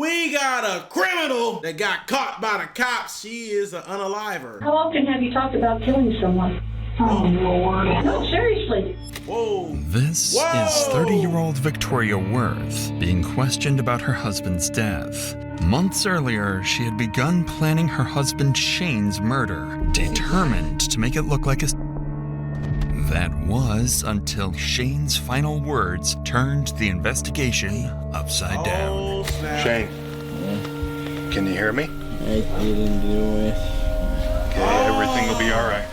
We got a criminal that got caught by the cops. She is an unaliver. How often have you talked about killing someone? Oh, Lord. No, seriously. Whoa. This is 30-year-old Victoria Worth being questioned about her husband's death. Months earlier, she had begun planning her husband Shane's murder, determined to make it look like a... That was until Shane's final words turned the investigation upside down. Snap. Shane, can you hear me? I didn't do it. Okay, everything will be all right.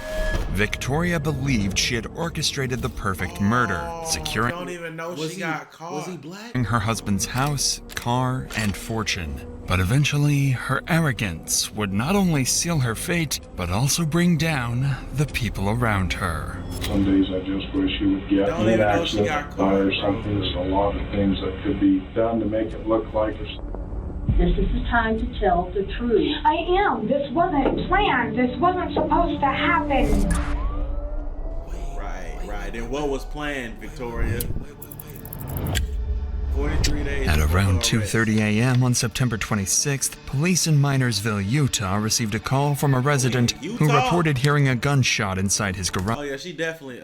Victoria believed she had orchestrated the perfect murder, securing Don't even know she got caught. Was he black? her husband's house, car, and fortune. But eventually, her arrogance would not only seal her fate, but also bring down the people around her. Some days I just wish you would get Don't an even know she accident got or caught. something. There's a lot of things that could be done to make it look like it's... This is the time to tell the truth. I am. This wasn't planned. This wasn't supposed to happen. Right. And what was planned, Victoria? 43 days. At around 2:30 a.m. on September 26th, police in Minersville, Utah received a call from a resident who Utah? reported hearing a gunshot inside his garage. Oh yeah, she definitely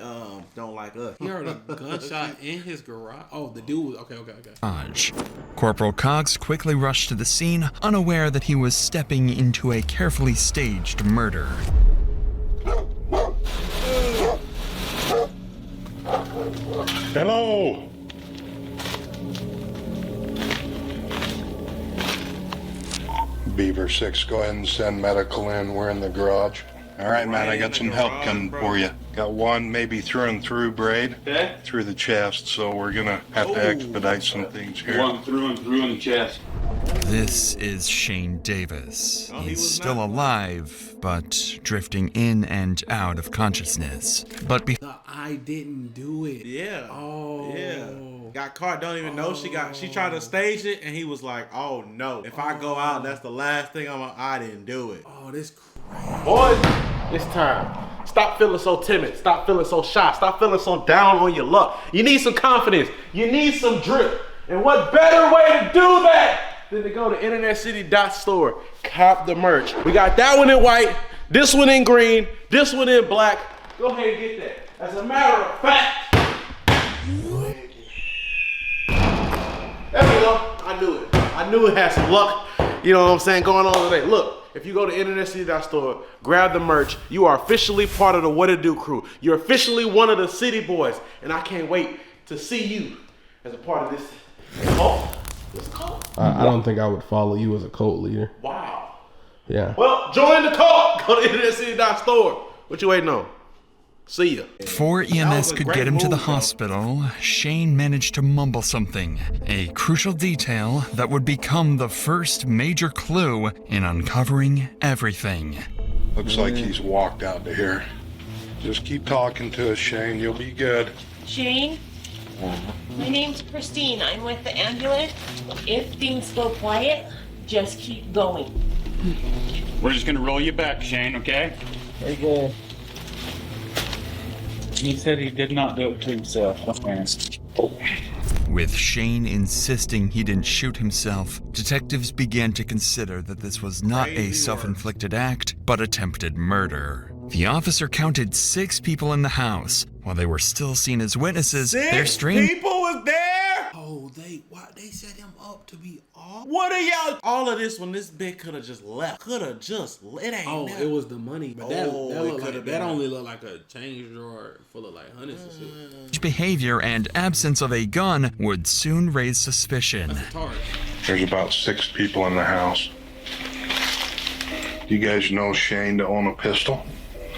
don't like us. He heard a gunshot in his garage. Oh, the dude was okay. Corporal Cox quickly rushed to the scene, unaware that he was stepping into a carefully staged murder. Hello. Beaver 6, go ahead and send medical in. We're in the garage. All right, man, I got some help coming for you. Got one maybe through and through braid through the chest, so we're gonna have to expedite some things here. One through and through in the chest. This is Shane Davis. Oh, he He's was still not alive, but drifting in and out of consciousness. But I didn't do it. Yeah. Oh. Yeah. Got caught. Don't even know she tried to stage it, and he was like, "Oh no! If I go out, that's the last thing I didn't do it." Oh, this crazy. Boys, it's time. Stop feeling so timid. Stop feeling so shy. Stop feeling so down on your luck. You need some confidence. You need some drip. And what better way to do that than to go to InternetCity.store, cop the merch. We got that one in white, this one in green, this one in black. Go ahead and get that. As a matter of fact, there we go. I knew it. I knew it had some luck. You know what I'm saying? Going on today. Look, if you go to InternetCity.store, grab the merch. You are officially part of the What It Do crew. You're officially one of the City Boys, and I can't wait to see you as a part of this cult. This cult. I don't think I would follow you as a cult leader. Wow. Yeah. Well, join the cult. Go to InternetCity.store. What you waiting on? See ya. before EMS could get him to the hospital, Shane managed to mumble something, a crucial detail that would become the first major clue in uncovering everything. Looks like he's walked out to here. Just keep talking to us, Shane. You'll be good. Shane, my name's Christine. I'm with the ambulance. If things go quiet, just keep going. We're just gonna roll you back, Shane, okay? Okay. He said he did not do it to himself. With Shane insisting he didn't shoot himself, detectives began to consider that this was not a self-inflicted act, but attempted murder. The officer counted 6 people in the house. While they were still seen as witnesses, their strange people was there? Oh, they set him up to be off? What are y'all? All of this when this bitch could have just left. It ain't. Oh, never. it was the money. But that been only looked like a change drawer full of like hundreds and shit. behavior and absence of a gun would soon raise suspicion. That's a target. There's about 6 people in the house. Do you guys know Shane to own a pistol?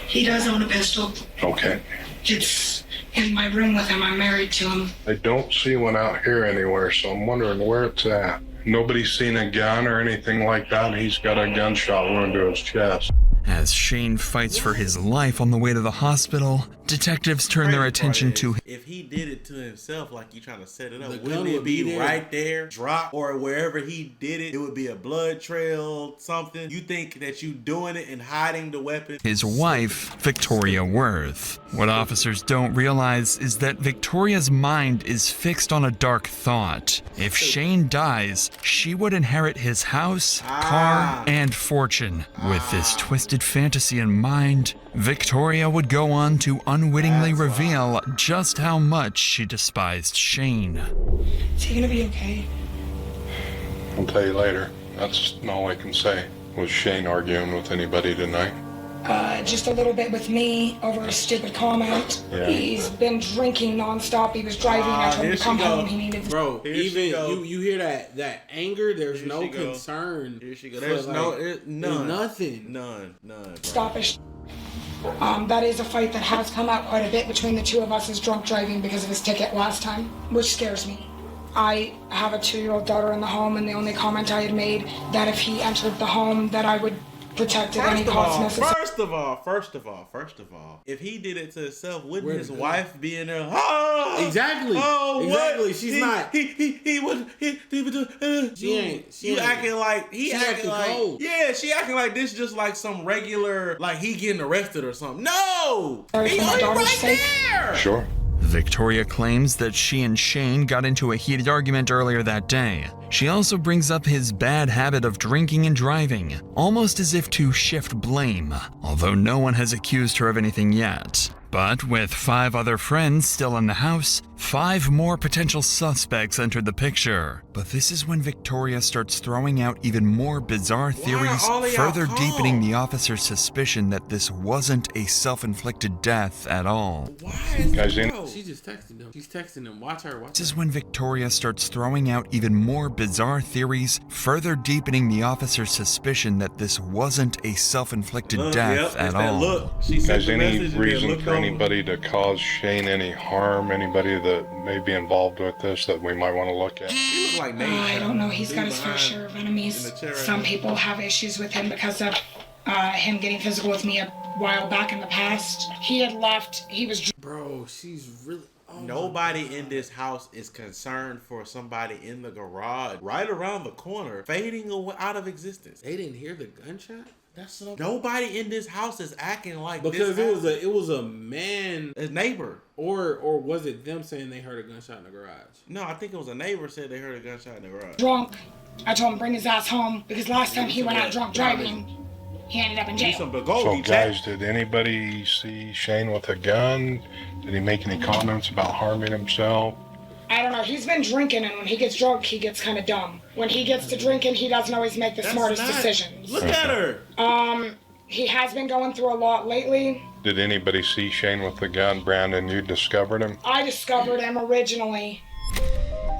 He does own a pistol. Okay. It's in my room with him. I'm married to him. I don't see one out here anywhere, so I'm wondering where it's at. Nobody's seen a gun or anything like that. He's got a gunshot wound to his chest. As Shane fights for his life on the way to the hospital, Detectives turn their attention to if he did it to himself, like you trying to set it up, The gun wouldn't it would be be there. right there, drop, or wherever he did it, it would be a blood trail, something. You think that you doing it and hiding the weapon? his wife, Victoria Worth. What officers don't realize is that Victoria's mind is fixed on a dark thought. If Shane dies, she would inherit his house, car, and fortune. With this twisted fantasy in mind, Victoria would go on to unwittingly reveal just how much she despised Shane. Is he gonna be okay? I'll tell you later. That's all I can say. Was Shane arguing with anybody tonight? Just a little bit with me over a stupid comment. Yeah. He's been drinking nonstop. He was driving. I told him to come home. He needed. Bro, even you hear that anger. There's no concern. Here she go. for, There's like, none. Nothing. None. Bro. Stop it. That is a fight that has come out quite a bit between the two of us as drunk driving because of his ticket last time, which scares me. I have a 2-year-old daughter in the home, and the only comment I had made that if he entered the home that I would protect at any cost necessary. First of all, if he did it to himself, wouldn't his wife be in there? Oh, Exactly. Oh, Exactly. what? She's not. He would. She ain't. You acting like he acting like. cold. Yeah, she acting like this just like some regular, like he getting arrested or something. No, he for my daughter's right sake. there. Sure. Victoria claims that she and Shane got into a heated argument earlier that day. She also brings up his bad habit of drinking and driving, almost as if to shift blame, although no one has accused her of anything yet. But with 5 other friends still in the house, 5 more potential suspects entered the picture. But this is when Victoria starts throwing out even more bizarre theories, further deepening the officer's suspicion that this wasn't a self-inflicted death at all. She just texted him. She's texting him. Watch her. This is when Victoria starts throwing out even more bizarre theories, further deepening the officer's suspicion that this wasn't a self-inflicted death at all. Guys, any reason for anybody to cause Shane any harm? Anybody that may be involved with this that we might want to look at? I don't know. He's got his fair share of enemies. Some people have issues with him because of him getting physical with me a while back in the past. He had left. He was. Bro, she's really. Nobody in this house is concerned for somebody in the garage right around the corner fading away out of existence. They didn't hear the gunshot? That's nobody in this house is acting like because this it was a man, a neighbor, or was it them saying they heard a gunshot in the garage? No, I think it was a neighbor said they heard a gunshot in the garage. Drunk. I told him bring his ass home because last time he went out drunk driving, he ended up in jail. So guys, did anybody see Shane with a gun? Did he make any comments about harming himself? I don't know. He's been drinking, and when he gets drunk, he gets kind of dumb. When he gets to drinking, he doesn't always make the smartest decisions. Look at her. He has been going through a lot lately. Did anybody see Shane with the gun? Brandon, you discovered him? I discovered him originally.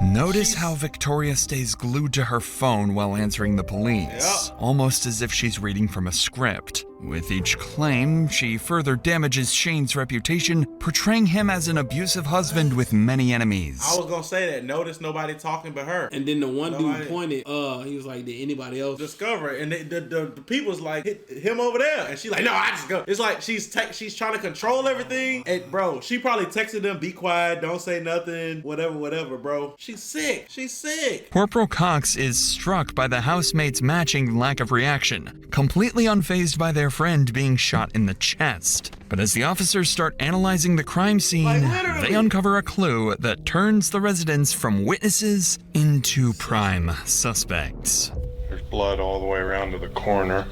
Notice how Victoria stays glued to her phone while answering the police, almost as if she's reading from a script. With each claim, she further damages Shane's reputation, portraying him as an abusive husband with many enemies. I was gonna say that. Notice nobody talking but her. And then the one dude pointed. He was like, "Did anybody else discover it?" And the people's like, "Him over there," and she's like, "No, I just go." It's like she's trying to control everything. And bro, she probably texted them, "Be quiet, don't say nothing, whatever, bro." She's sick. She's sick. Corporal Cox is struck by the housemates' matching lack of reaction, completely unfazed by their friend being shot in the chest. But as the officers start analyzing the crime scene, they uncover a clue that turns the residents from witnesses into prime suspects. There's blood all the way around to the corner.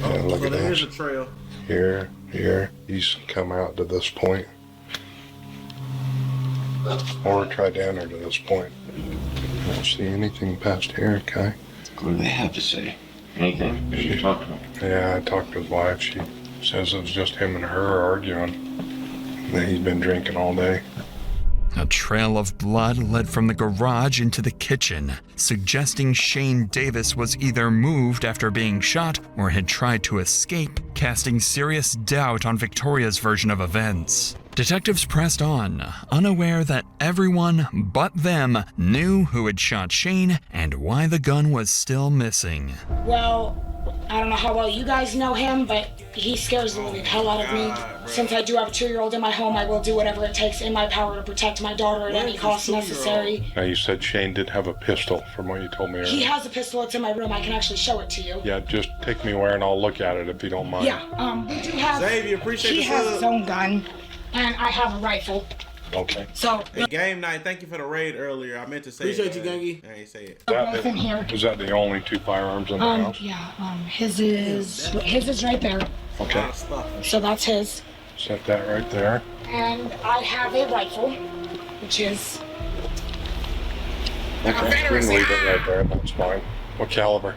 And look at Here's this. a trail. Here. He's come out to this point. Or tried to enter to this point. I don't see anything past here, Kai. What do they have to say? Anything? Did you talk to him? Yeah, I talked to his wife. She says it was just him and her arguing. That he's been drinking all day. A trail of blood led from the garage into the kitchen, suggesting Shane Davis was either moved after being shot or had tried to escape, casting serious doubt on Victoria's version of events. Detectives pressed on, unaware that everyone but them knew who had shot Shane and why the gun was still missing. Well, I don't know how well you guys know him, but he scares the living hell out of me. Since I do have a 2-year-old in my home, I will do whatever it takes in my power to protect my daughter at any cost necessary. Now, you said Shane did have a pistol from what you told me earlier. He has a pistol. It's in my room. I can actually show it to you. Yeah, just take me where and I'll look at it if you don't mind. Yeah, we do have... Xavier, appreciate He has his own gun, and I have a rifle. Okay. So... Hey, Game Night, thank you for the raid earlier. I meant to say Appreciate you, Gangy. I ain't say it. In here. Is that the only 2 firearms in the house? Yeah, his is right there. Okay. So that's his. Set that right there. And I have a rifle, which is... Okay, we can leave it right there, that's fine. What caliber?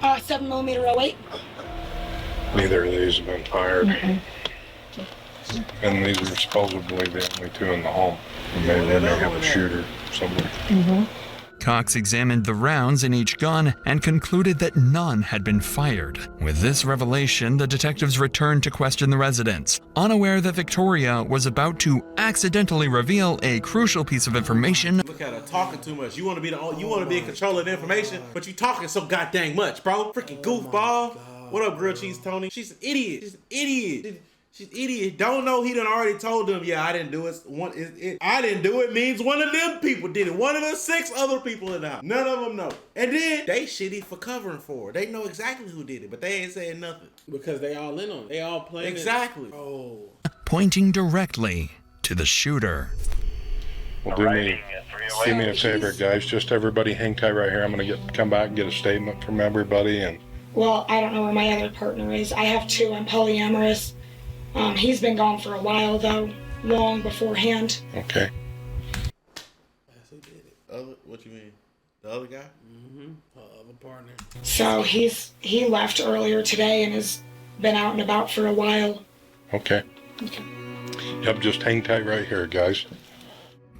7mm 08. Neither of these have been fired. And these are supposedly the only 2 in the home. And maybe they may have a shooter somewhere. Cox examined the rounds in each gun and concluded that none had been fired. With this revelation, the detectives returned to question the residents, unaware that Victoria was about to accidentally reveal a crucial piece of information. Look at her talking too much. You want to be in control of the information, but you talking so goddamn much, bro. Freaking goofball. What up, grilled cheese Tony? She's an idiot. She's an idiot. She's an idiot. Don't know he done already told them, yeah, I didn't do it. I didn't do it means one of them people did it. One of the 6 other people in the house. None of them know. And then they shitty for covering for her. They know exactly who did it, but they ain't saying nothing. Because they all in on it. They all playing exactly. Oh. Pointing directly to the shooter. Well, do me a favor, guys. Just everybody hang tight right here. I'm gonna come back and get a statement from everybody. And Well, I don't know where my other partner is. I have 2. I'm polyamorous. He's been gone for a while, though, long beforehand. Okay. That's who did it. What you mean? The other guy? Mm-hmm. Other partner. So he left earlier today and has been out and about for a while. Okay. Yep, just hang tight right here, guys.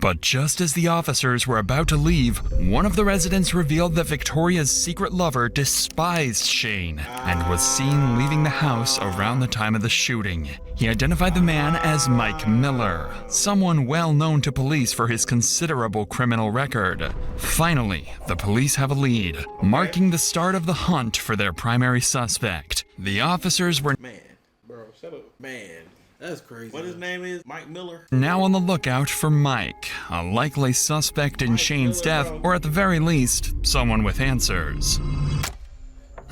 But just as the officers were about to leave, one of the residents revealed that Victoria's secret lover despised Shane and was seen leaving the house around the time of the shooting. He identified the man as Mike Miller, someone well known to police for his considerable criminal record. Finally, the police have a lead, marking the start of the hunt for their primary suspect. The officers were That's crazy. What his name is? Mike Miller? Now on the lookout for Mike, a likely suspect in Shane's death, or at the very least, someone with answers.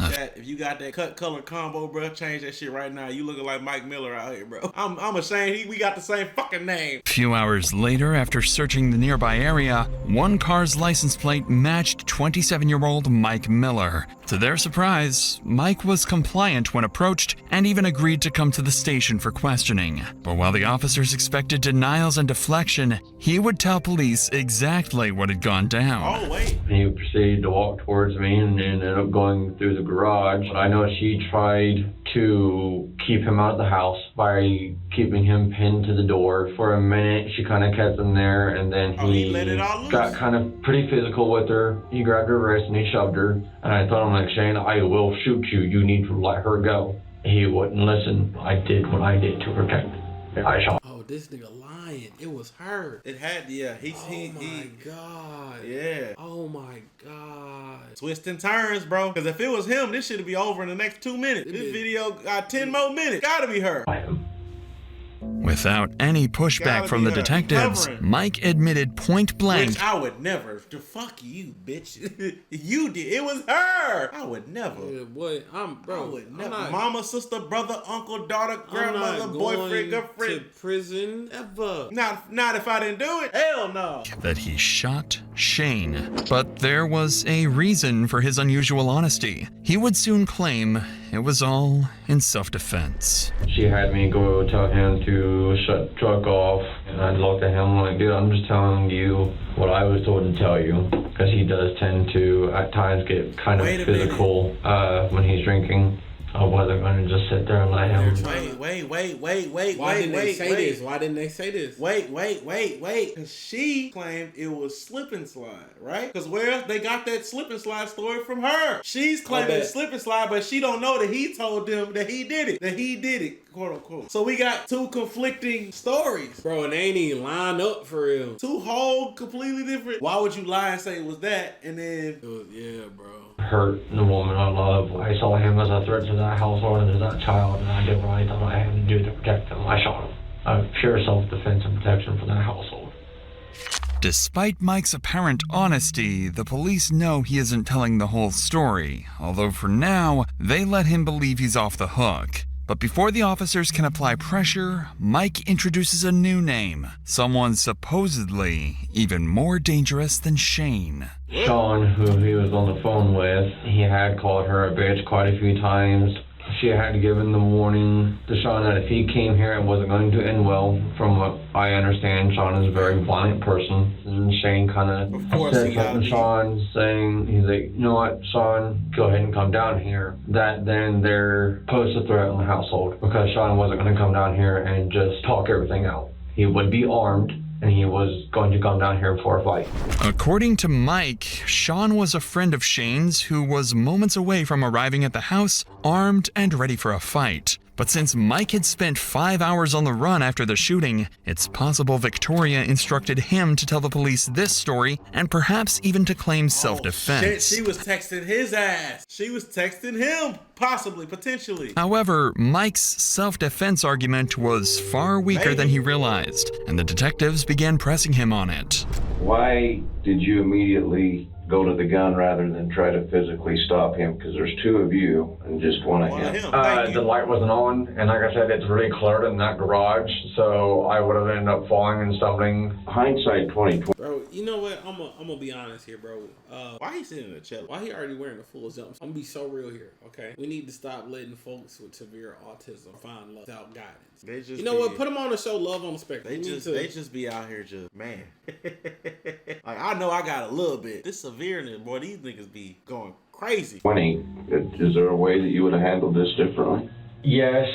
If you got that cut color combo, bro, change that shit right now. You looking like Mike Miller out here, bro. I'm ashamed we got the same fucking name. A few hours later, after searching the nearby area, one car's license plate matched 27-year-old Mike Miller. To their surprise, Mike was compliant when approached and even agreed to come to the station for questioning. But while the officers expected denials and deflection, he would tell police exactly what had gone down. Oh, wait. He proceeded to walk towards me and ended up going through the garage. I know she tried to keep him out of the house by keeping him pinned to the door. For a minute, she kind of kept him there, and then he got kind of pretty physical with her. He grabbed her wrist and he shoved her. And I told him, like, Shane, I will shoot you. You need to let her go. He wouldn't listen. I did what I did to protect her. I shot. Oh, this nigga lying. It was her. It had, yeah. Oh my God. Yeah. Oh my God. Twists and turns, bro. Because if it was him, this should be over in the next 2 minutes. This video got 10 more minutes. Gotta be her. Without any pushback from the detectives, Mike admitted point blank. Which I would never. Fuck you, bitch. You did. It was her. I would never. Yeah, boy, I would never. Mama, sister, brother, uncle, daughter, grandmother, boyfriend, girlfriend. To prison ever. Not if I didn't do it. Hell no. That he shot Shane. But there was a reason for his unusual honesty. He would soon claim it was all in self-defense. She had me go tell him to shut the truck off, and I looked at him like, dude, I'm just telling you what I was told to tell you, because he does tend to at times get kind of physical when he's drinking. I wasn't going to just sit there and let him. Wait. Why didn't they say this? Why didn't they say this? Wait. Because she claimed it was slip and slide, right? Because where they got that slip and slide story from her. She's claiming it's slip and slide, but she don't know that he told them that he did it. That he did it, quote unquote. So we got 2 conflicting stories. Bro, and they ain't even line up for real. 2 whole completely different. Why would you lie and say it was that? And then. Yeah, bro. hurt the woman I love. I saw him as a threat to that household and to that child, and I did what I thought I had to do to protect him. I shot him. Pure self-defense and protection for that household. Despite Mike's apparent honesty, the police know he isn't telling the whole story, although for now, they let him believe he's off the hook. But before the officers can apply pressure, Mike introduces a new name, someone supposedly even more dangerous than Shane. Sean, who he was on the phone with, he had called her a bitch quite a few times. She had given the warning to Sean that if he came here, it wasn't going to end well. From what I understand, Sean is a very violent person. And Shane kind of said something to Sean, saying, he's like, you know what, Sean, go ahead and come down here. That then there posed a threat on the household, because Sean wasn't going to come down here and just talk everything out. He would be armed, and he was going to come down here for a fight. According to Mike, Sean was a friend of Shane's who was moments away from arriving at the house, armed and ready for a fight. But since Mike had spent 5 hours on the run after the shooting, it's possible Victoria instructed him to tell the police this story and perhaps even to claim self-defense. Shit, she was texting his ass. She was texting him, possibly, potentially. However, Mike's self-defense argument was far weaker than he realized, and the detectives began pressing him on it. Why did you immediately go to the gun rather than try to physically stop him? Because there's two of you and just one of him. The light wasn't on, and like I said, it's really cluttered in that garage, so I would have ended up falling and stumbling. Hindsight 2020. Bro, you know what? I'm gonna be honest here, bro. Why he sitting in a chair? Why he already wearing a full jump? I'm gonna be so real here, okay? We need to stop letting folks with severe autism find love without guidance. They just you know what? Put them on the show Love on the Spectrum. They just be out here just, man. Like, I know I got a little bit. This severeness, boy, these niggas be going crazy. 20. Is there a way that you would have handled this differently? Yes,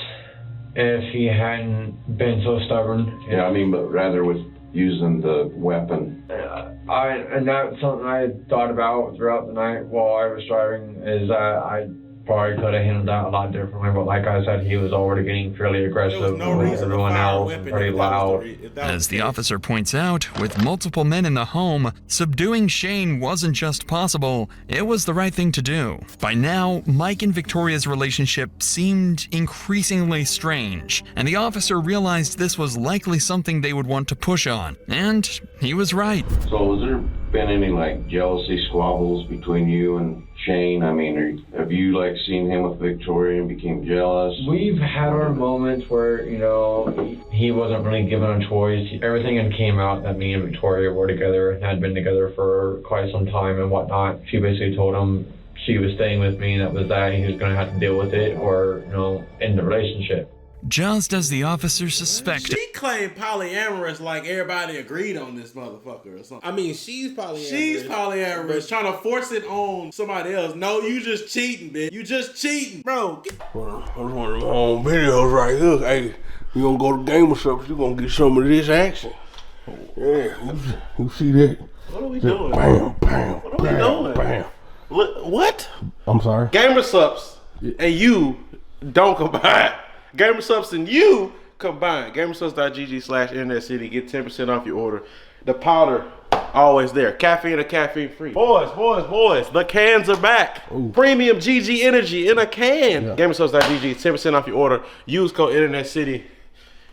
if he hadn't been so stubborn. Yeah, I mean, but rather with using the weapon. And that's something I thought about throughout the night while I was driving, is that I probably could have handled that a lot differently, but like I said, he was already getting fairly aggressive. Everyone else pretty loud. As the officer points out, with multiple men in the home, subduing Shane wasn't just possible, it was the right thing to do. By now, Mike and Victoria's relationship seemed increasingly strange, and the officer realized this was likely something they would want to push on. And he was right. So has there been any like jealousy squabbles between you and Shane? I mean, have you like seen him with Victoria and became jealous? We've had our moments where, you know, he wasn't really given a choice. Everything had came out that me and Victoria were together and had been together for quite some time and whatnot. She basically told him she was staying with me, and that was that. He was going to have to deal with it or, you know, end the relationship. Just as the officer suspected. She claimed polyamorous like everybody agreed on this motherfucker or something. I mean, she's polyamorous. She's polyamorous, trying to force it on somebody else. No, you just cheating, bitch. You just cheating, bro. Well, that's one of them home videos right here. Hey, you gonna go to Game or something, you gonna get some of this action. Yeah, you see that? What are we doing? Bam, bam, what are we doing? Bam. What? I'm sorry? Gamer Subs and you don't combine. Gamer Subs and you combine. GamerSubs.gg/InternetCity. Get 10% off your order. The powder, always there. Caffeine or caffeine free. Boys. The cans are back. Ooh. Premium GG Energy in a can. Yeah. GamerSubs.gg. 10% off your order. Use code InternetCity.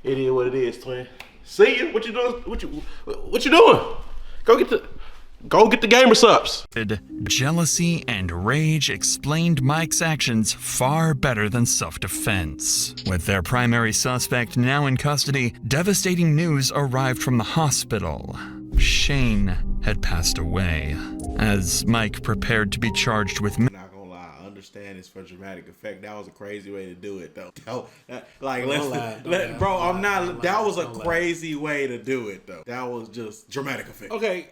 It is what it is, twin. See you. What you doing? What you doing? Go get the Gamer Subs. Jealousy and rage explained Mike's actions far better than self-defense. With their primary suspect now in custody, devastating news arrived from the hospital. Shane had passed away. As Mike prepared to be charged with understand it's for dramatic effect. That was a crazy way to do it, though. That was a crazy way to do it, though. That was just dramatic effect. Okay.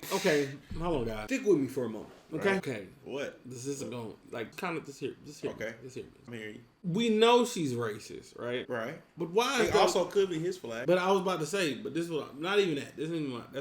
Hold on, guys. Stick with me for a moment. Okay. Right. Okay. What? This isn't going like kind of this here. Okay. This here. I'm hearing you. We know she's racist, right? Right. But why? It also could be his flag. But I was about to say, but this was not even that. That's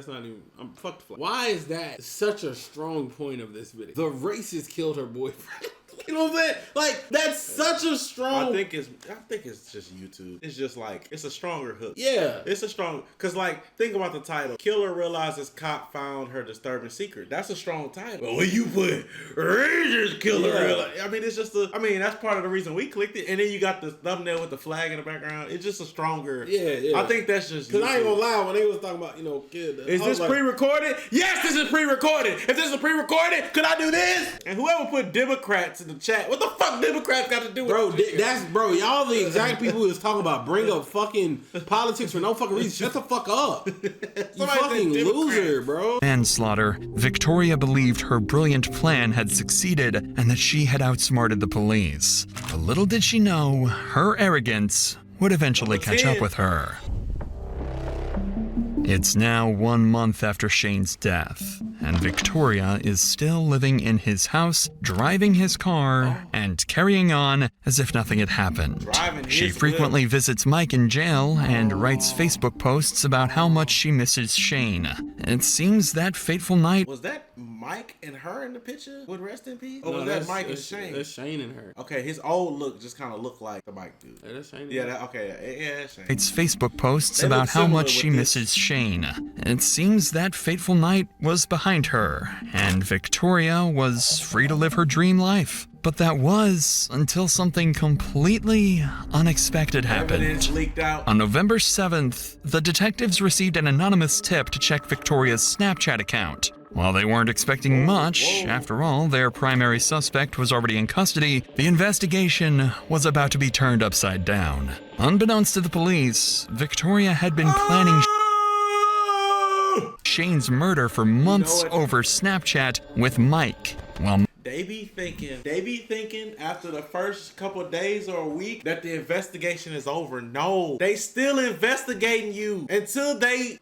not even. I'm fucked. Why is that such a strong point of this video? The racist killed her boyfriend. You know what I'm saying? Like, that's such a strong. I think it's just YouTube. It's just like, it's a stronger hook. Yeah. It's a strong, cause like, think about the title. Killer realizes cop found her disturbing secret. That's a strong title. But when you put Rangers Killer, I mean, it's just that's part of the reason we clicked it. And then you got the thumbnail with the flag in the background. It's just a stronger. Yeah. I think that's just. Cause I ain't gonna lie, when they was talking about, kid. Is this pre-recorded? Yes, this is pre-recorded. If this is pre-recorded, could I do this? And whoever put Democrats in the chat, what the fuck Democrats got to do with it? Y'all the exact people who was talking about bring up fucking politics for no fucking reason. Shut the fuck up. You fucking loser, bro. Manslaughter, Victoria believed her brilliant plan had succeeded and that she had outsmarted the police. But little did she know, her arrogance would eventually catch up with her. It's now 1 month after Shane's death, and Victoria is still living in his house, driving his car, and carrying on as if nothing had happened. She frequently visits Mike in jail and writes Facebook posts about how much she misses Shane. It seems that fateful night... Was that Mike and her in the picture with Rest in Peace? Or was that Mike and Shane? That's Shane and her. Okay, his old look just kind of looked like the Mike dude. Yeah, that's Shane. Yeah, that's Shane. Writes Facebook posts about how much she misses Shane. It seems that fateful night was behind her, and Victoria was free to live her dream life. But that was until something completely unexpected happened. Evidence leaked out. On November 7th, the detectives received an anonymous tip to check Victoria's Snapchat account. While they weren't expecting much, after all, their primary suspect was already in custody, the investigation was about to be turned upside down. Unbeknownst to the police, Victoria had been planning Shane's murder for months over Snapchat with Mike. While They be thinking after the first couple of days or a week that the investigation is over. No, they still investigating you until they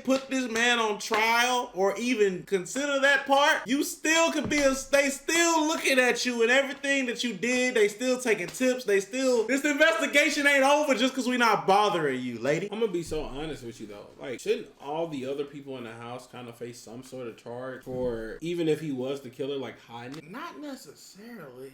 put this man on trial or even consider that part. You still could be they still looking at you and everything that you did. They still taking tips. This investigation ain't over just because we not bothering you, lady. I'm gonna be so honest with you though. Like, shouldn't all the other people in the house kind of face some sort of charge for, even if he was the killer, like hiding? Not necessarily.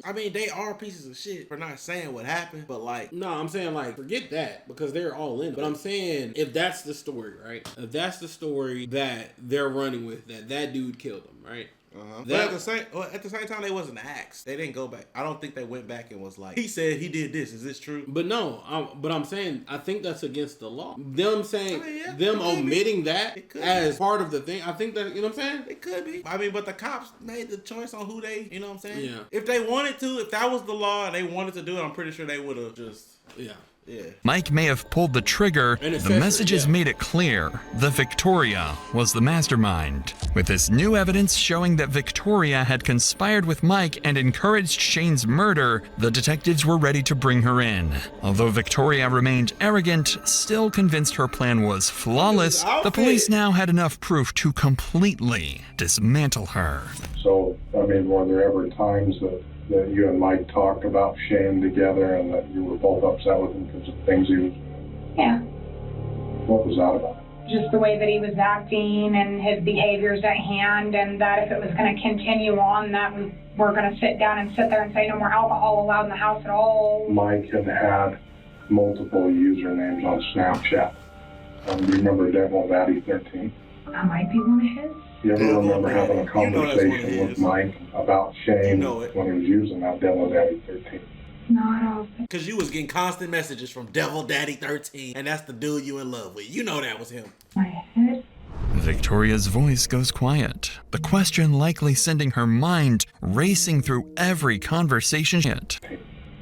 I mean, they are pieces of shit for not saying what happened, but like... No, I'm saying, like, forget that, because they're all in it. But I'm saying, if that's the story, right? If that's the story that they're running with, that dude killed him, right? But at the same time, they wasn't asked. They didn't go back. I don't think they went back and was like, he said he did this. Is this true? But no, but I'm saying, I think that's against the law. Them saying, them omitting that as part of the thing, I think that, you know what I'm saying? It could be. I mean, but the cops made the choice on who they, you know what I'm saying? Yeah. If they wanted to, if that was the law and they wanted to do it, I'm pretty sure they would have just... Yeah. Mike may have pulled the trigger, the messages made it clear that Victoria was the mastermind. With this new evidence showing that Victoria had conspired with Mike and encouraged Shane's murder, the detectives were ready to bring her in. Although Victoria remained arrogant, still convinced her plan was flawless, the police now had enough proof to completely dismantle her. So, I mean, were there ever times that you and Mike talked about Shane together and that you were both upset with him because of things he was... Yeah. What was that about? Just the way that he was acting and his behaviors at hand, and that if it was going to continue on, that we were going to sit down and sit there and say no more alcohol allowed in the house at all. Mike had multiple usernames on Snapchat. Do you remember Devil Daddy 13? That might be one of his. You ever remember having a conversation with Mike about Shane when he was using that Devil Daddy 13? No, I don't. Because you was getting constant messages from Devil Daddy 13, and that's the dude you in love with. You know that was him. My head. Victoria's voice goes quiet, the question likely sending her mind racing through every conversation.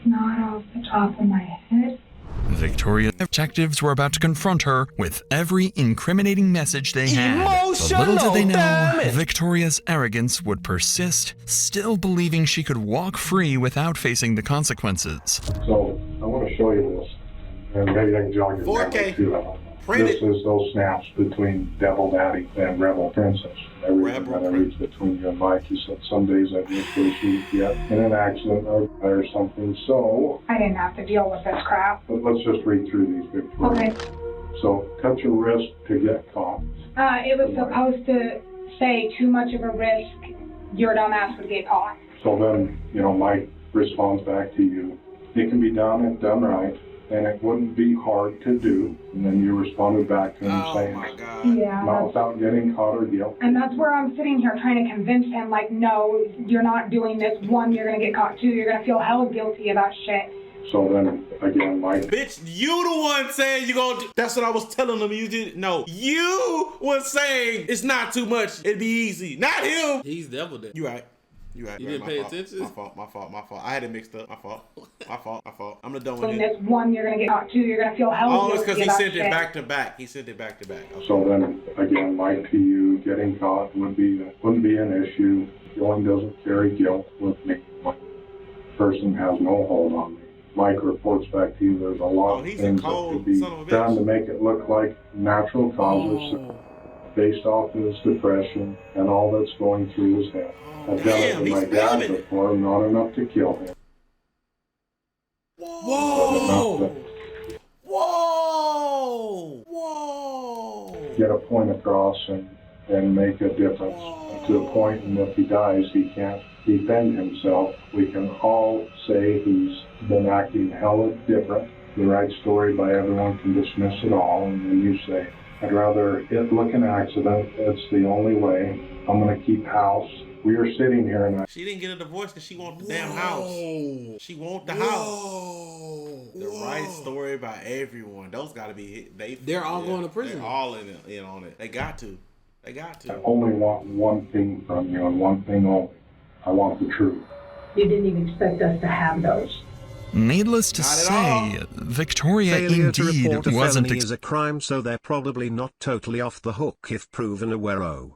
Not off the top of my head. Victoria's detectives were about to confront her with every incriminating message they had. But little did they know, Victoria's arrogance would persist, still believing she could walk free without facing the consequences. So, I want to show you this, and maybe I can jog your memory too. This is those snaps between Devil Daddy and Rebel Princess. Everything that I reached between you and Mike. He said some days I didn't wish you'd get in an accident or something. So I didn't have to deal with this crap. But let's just read through these, Victoria. Okay. So cut your wrist to get caught. It was supposed to say too much of a risk your dumb ass would get caught. So then, Mike responds back to you. It can be done if done right, and it wouldn't be hard to do. And then you responded back to him saying, Yeah. not without getting caught or guilty. And that's where I'm sitting here trying to convince him, like, no, you're not doing this. One, you're going to get caught. Two, you're going to feel hell guilty about shit. So then, again, Mike. Bitch, you the one saying you gonna do. That's what I was telling him. You did. No, you was saying it's not too much. It'd be easy. Not him. He's devil dead. You right. You right. You right. didn't pay attention? My fault. I had it mixed up. My fault. I'm the dumb Doing one. this. One, you're going to get caught. Two, you're going to feel hell Oh, guilty it's because he about sent shit. it back to back. Okay. So then, again, Mike, to you, getting caught wouldn't be an issue. Killing doesn't carry guilt with me. The person has no hold on me. Mike reports back to you there's a lot of things that could be done to make it look like natural causes based off his depression and all that's going through his head. I've done it to my dad before, not enough to kill him. Whoa! Get a point across and make a difference to the point, and if he dies, he can't defend himself. We can all say he's been acting hella different. The right story by everyone can dismiss it all, and then you say, I'd rather it look an accident. It's the only way. I'm going to keep house. We are sitting here and she didn't get a divorce because she wants the damn house. She wants the house. The right story by everyone. Those got to be hit. They're all going to prison. They're all in on it. They got to. I only want one thing from you and one thing only. I want the truth. You didn't even expect us to have those. Needless to say, Victoria Failure to indeed report a wasn't felony is a crime, so they're probably not totally off the hook if proven aware.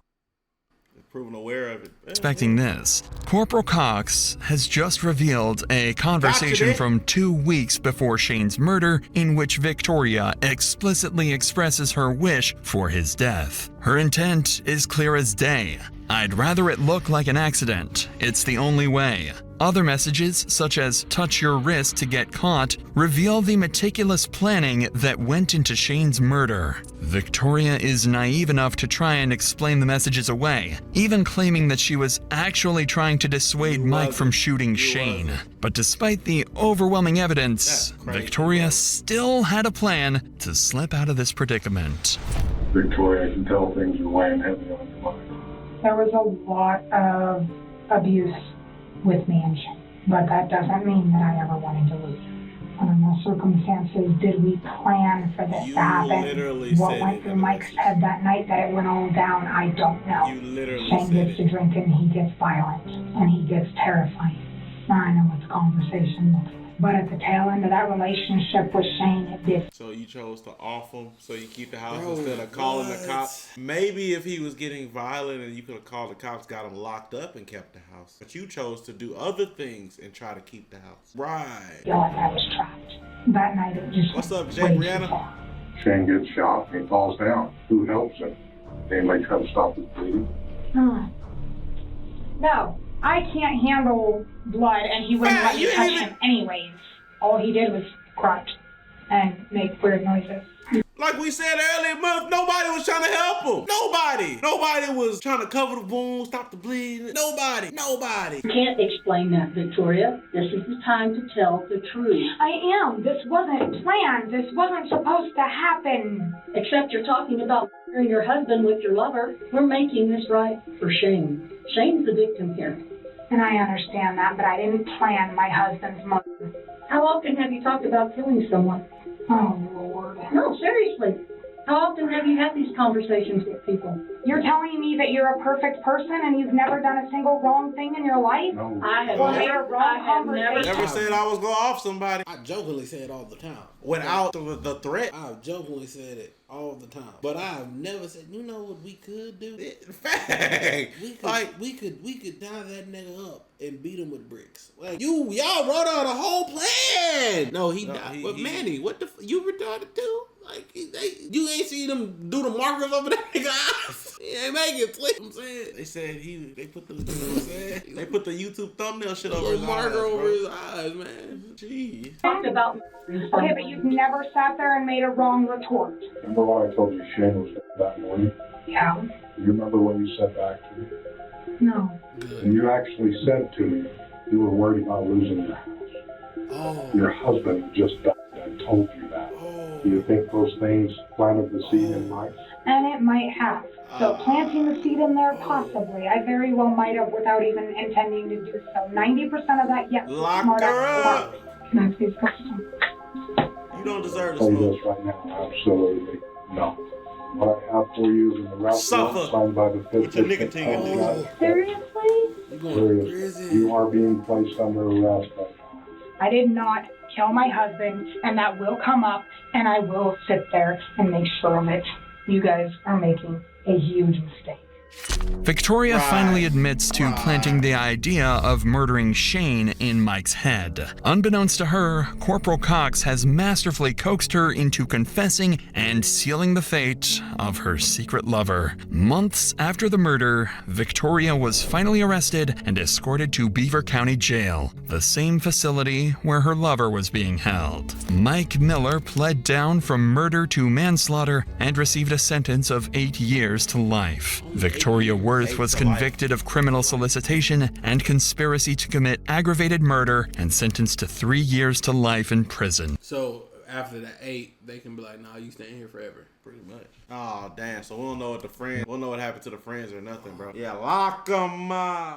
Proven aware of it. expecting this. Corporal Cox has just revealed a conversation from 2 weeks before Shane's murder in which Victoria explicitly expresses her wish for his death. Her intent is clear as day. I'd rather it look like an accident. It's the only way. Other messages, such as touch your wrist to get caught, reveal the meticulous planning that went into Shane's murder. Victoria is naive enough to try and explain the messages away, even claiming that she was actually trying to dissuade Mike from shooting Shane. But despite the overwhelming evidence, Victoria still had a plan to slip out of this predicament. Victoria, I can tell things are weighing heavy on your mind. There was a lot of abuse with me and Shane, but that doesn't mean that I ever wanted to leave. Under no circumstances did we plan for this to happen. What went through Mike's head that night that it went all down, I don't know. Shane gets to drinking, he gets violent, and he gets terrifying. I know it's conversation, but at the tail end of that relationship with Shane, it did. So you chose to off him so you keep the house instead of calling the cops? Maybe if he was getting violent and you could have called the cops, got him locked up and kept the house. But you chose to do other things and try to keep the house. Right. I feel like I was trapped. That night it just What's up, Jay Brianna? Shane gets shot and he falls down. Who helps him? Anybody try to stop his bleeding? No, I can't handle blood, and he wouldn't let me touch him anyways. All he did was grunt and make weird noises. Like we said earlier, nobody was trying to help him. Nobody was trying to cover the wound, stop the bleeding. Nobody. You can't explain that, Victoria. This is the time to tell the truth. I am. This wasn't planned. This wasn't supposed to happen. Except you're talking about murdering your husband with your lover. We're making this right for Shane. Shane's the victim here. And I understand that, but I didn't plan my husband's murder. How often have you talked about killing someone? Oh, Lord. No, seriously. How often have you had these conversations with people? You're telling me that you're a perfect person and you've never done a single wrong thing in your life? No. I have Never said I was going to off somebody. I jokingly say it all the time. Without the threat. I've jokingly said it all the time. But I've never said, you know what we could do? Fact. We could tie that nigga up and beat him with bricks. Like y'all wrote out a whole plan. No, he died. But Manny, what the you retarded too? Like you ain't see them do the markers over that nigga eyes. He ain't make it. I'm saying they said they put the they put the YouTube thumbnail shit over his marker eyes, over his eyes, man. Gee. Talked about. Okay, but you've never sat there and made a wrong retort. Remember when I told you Shane was dead that morning? Yeah. You remember what you said back to me? No. And you actually said to me you were worried about losing your house. Oh. Your husband just died and told you that. Do you think those things planted the seed in Mike? And it might have. So planting the seed in there, possibly. I very well might have without even intending to do so. 90% of that, yes. Lock her up. Can I please go some? You don't deserve to I'll tell you smoke. this right now, absolutely no. What I have for you is in the route Suffer signed by the with fifth your nicotine district. Seriously? Seriously. You are being placed under arrest right now. I did not kill my husband, and that will come up, and I will sit there and make sure of it. You guys are making a huge mistake. Victoria finally admits to planting the idea of murdering Shane in Mike's head. Unbeknownst to her, Corporal Cox has masterfully coaxed her into confessing and sealing the fate of her secret lover. Months after the murder, Victoria was finally arrested and escorted to Beaver County Jail, the same facility where her lover was being held. Mike Miller pled down from murder to manslaughter and received a sentence of 8 years to life. Victoria Worth was convicted of criminal solicitation and conspiracy to commit aggravated murder and sentenced to 3 years to life in prison. So after the 8, they can be like, "Nah, you staying here forever." Pretty much. Oh damn! So we don't know what happened to the friends or nothing, bro. Yeah, lock 'em up.